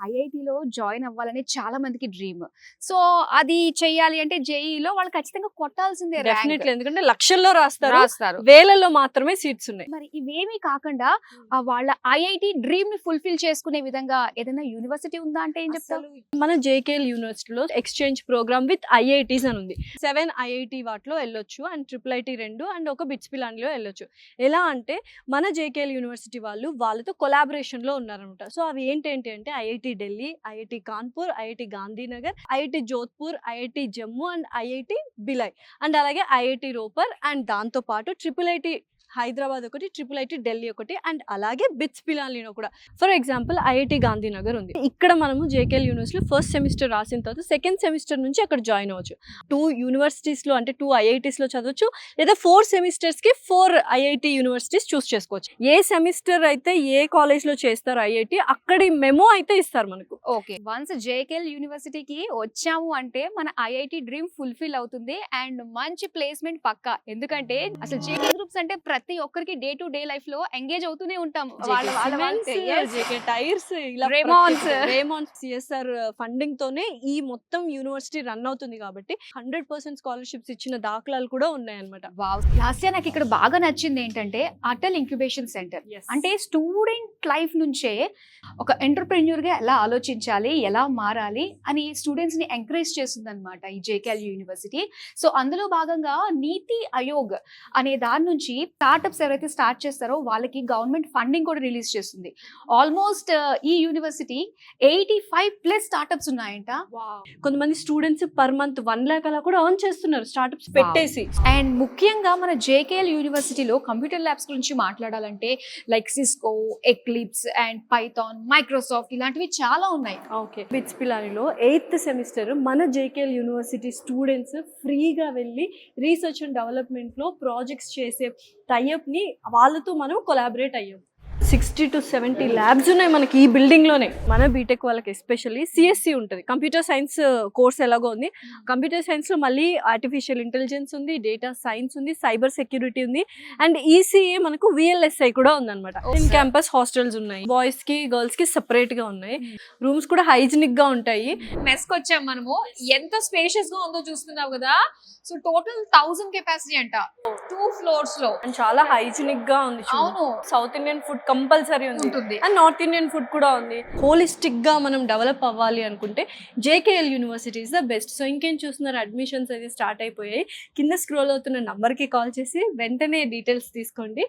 ఐఐటీలో join అవ్వాలని చాలా మందికి డ్రీమ్. సో, అది చెయ్యాలి అంటే జేఈఈలో వాళ్ళు ఖచ్చితంగా కొట్టాల్సిందే ర్యాంక్. డెఫినెట్లీ. ఎందుకంటే లక్షల్లో రాస్తారు. రాస్తారు. వేలల్లో మాత్రమే సీట్స్ ఉన్నాయి. మరి ఇవేమీ కాకుండా వాళ్ళ ఐఐటీ డ్రీమ్ ని ఫుల్ఫిల్ చేసుకునే విధంగా ఏదైనా యూనివర్సిటీ ఉందా అంటే ఏం చెప్తారు? మన జేకేఎల్ యూనివర్సిటీలో ఎక్స్చేంజ్ ప్రోగ్రామ్ విత్ ఐఐటీస్ అని ఉంది. 7 ఐఐటీ వాటిలో వెళ్ళొచ్చు అండ్ ట్రిపుల్ ఐటీ 2 అండ్ ఒక బిట్స్ పిలాన్లో వెళ్ళొచ్చు. ఎలా అంటే మన జేకేఎల్ యూనివర్సిటీ వాళ్ళతో కొలాబరేషన్ లో ఉన్నారనమాట. సో అవి ఏంటంటే అంటే IIT Delhi, IIT Kanpur, IIT Gandhinagar, IIT Jodhpur, IIT Jammu and IIT Bhilai and అలాగే ఐఐటి రోపర్ అండ్ దాంతో పాటు ట్రిపుల్ ఐటీ హైదరాబాద్ ఒకటి, ట్రిపుల్ ఐటీ ఢిల్లీ ఒకటి అండ్ అలాగే బిట్స్ పిలాన్లో కూడా. ఫర్ ఎగ్జాంపుల్ ఐఐటి గాంధీనగర్ ఉంది. ఇక్కడ మనము జేకేఎల్ యూనివర్సిటీలో ఫస్ట్ సెమిస్టర్ రాసిన తర్వాత సెకండ్ సెమిస్టర్ నుంచి అక్కడ జాయిన్ అవ్వచ్చు. 2 యూనివర్సిటీస్లో అంటే 2 ఐఐటీస్లో చదవచ్చు, లేదా 4 సెమిస్టర్స్కి 4 ఐఐటి యూనివర్సిటీస్ చూస్ చేసుకోవచ్చు. ఏ సెమిస్టర్ అయితే ఏ కాలేజ్లో చేస్తారో ఐఐటి అక్కడి మెమో అయితే ఇస్తారు మనకు. ఓకే, వన్స్ జేకేఎల్ యూనివర్సిటీకి వచ్చాము అంటే మన ఐఐటి డ్రీమ్ ఫుల్ఫిల్ అవుతుంది అండ్ మంచి ప్లేస్మెంట్ పక్కా. ఎందుకంటే అసలు జేకే గ్రూప్స్ అంటే ప్రతి ఒక్కరికి డే టు డే లైఫ్ లో ఎంగేజ్ అవుతూనే ఉంటాం. రేమాన్స్ సిఎస్ఆర్ ఫండింగ్ తోనే ఈ మొత్తం యూనివర్సిటీ రన్ అవుతుంది కాబట్టి 100% స్కాలర్షిప్స్ ఇచ్చిన దాఖలాలు కూడా ఉన్నాయన్నమాట. లాస్య నాకు ఇక్కడ బాగా నచ్చింది ఏంటంటే అటల్ ఇంక్యుబేషన్ సెంటర్. అంటే స్టూడెంట్ లైఫ్ నుంచే ఒక ఎంటర్ప్రెన్యూర్ గా ఎలా ఆలోచించాలి, ఎలా మారాలి అని స్టూడెంట్స్ ని ఎంకరేజ్ చేస్తుంది అనమాట ఈ జేకేఎల్ యూనివర్సిటీ. సో అందులో భాగంగా నీతి ఆయోగ్ అనే దాని నుంచి స్టార్ట్అప్స్ ఎవరైతే స్టార్ట్ చేస్తారో వాళ్ళకి గవర్నమెంట్ ఫండింగ్ కూడా రిలీజ్ చేస్తుంది. ఆల్మోస్ట్ ఈ యూనివర్సిటీ 85+ స్టార్ట్అప్స్ ఉన్నాయంట. కొంతమంది స్టూడెంట్స్ పర్ మంత్ 1 lakh అలా కూడా ఎర్న్ చేస్తున్నారు స్టార్ట్అప్స్ పెట్టేసి. అండ్ ముఖ్యంగా మన జేకేఎల్ యూనివర్సిటీలో కంప్యూటర్ ల్యాబ్స్ గురించి మాట్లాడాలంటే like Cisco, eclipse and Python, Microsoft ఇలాంటివి చాలా ఉన్నాయి. ఓకే, బిట్స్ పిలానిలో 8th సెమిస్టర్ మన జేకేఎల్ యూనివర్సిటీ స్టూడెంట్స్ ఫ్రీగా వెళ్ళి రీసెర్చ్ అండ్ డెవలప్మెంట్ లో ప్రాజెక్ట్స్ చేసే టైఅప్ ని వాళ్ళతో మనం కొలాబరేట్ అయ్యాం. 60 to 70 ల్యాబ్స్ ఉన్నాయి మనకి ఈ బిల్డింగ్ లోనే. మన బీటెక్ వాళ్ళకి ఎస్పెషల్లీ సిఎస్సి ఉంటుంది, కంప్యూటర్ సైన్స్ కోర్స్ ఎలాగో ఉంది. కంప్యూటర్ సైన్స్ లో మళ్ళీ ఆర్టిఫిషియల్ ఇంటెలిజెన్స్ ఉంది, డేటా సైన్స్ ఉంది, సైబర్ సెక్యూరిటీ ఉంది అండ్ ఈసీఏ మనకు విఎల్ఎస్ఐ కూడా ఉందన్నమాట. ఇన్ క్యాంపస్ హాస్టల్స్ ఉన్నాయి, బాయ్స్ కి గర్ల్స్ కి సెపరేట్ గా ఉన్నాయి. రూమ్స్ కూడా హైజీనిక్ గా ఉంటాయి. మెస్ కి వచ్చాం మనము, ఎంత స్పేషియస్ గా ఉందో చూస్తున్నావు కదా. సో టోటల్ 1000 కెపాసిటీ అంట 2 floors లో అండ్ చాలా హైజీనిక్ గా ఉంది. అవును, సౌత్ ఇండియన్ ఫుడ్ కంపల్సరీ ఉంటుంది అండ్ నార్త్ ఇండియన్ ఫుడ్ కూడా ఉంది. హోలిస్టిక్ గా మనం డెవలప్ అవ్వాలి అనుకుంటే JKL university is the best. So ఇంకేం చూస్తున్నారు, అడ్మిషన్స్ అయితే స్టార్ట్ అయిపోయాయి. కింద స్క్రోల్ అవుతున్న నంబర్ కి కాల్ చేసి వెంటనే డీటెయిల్స్ తీసుకోండి.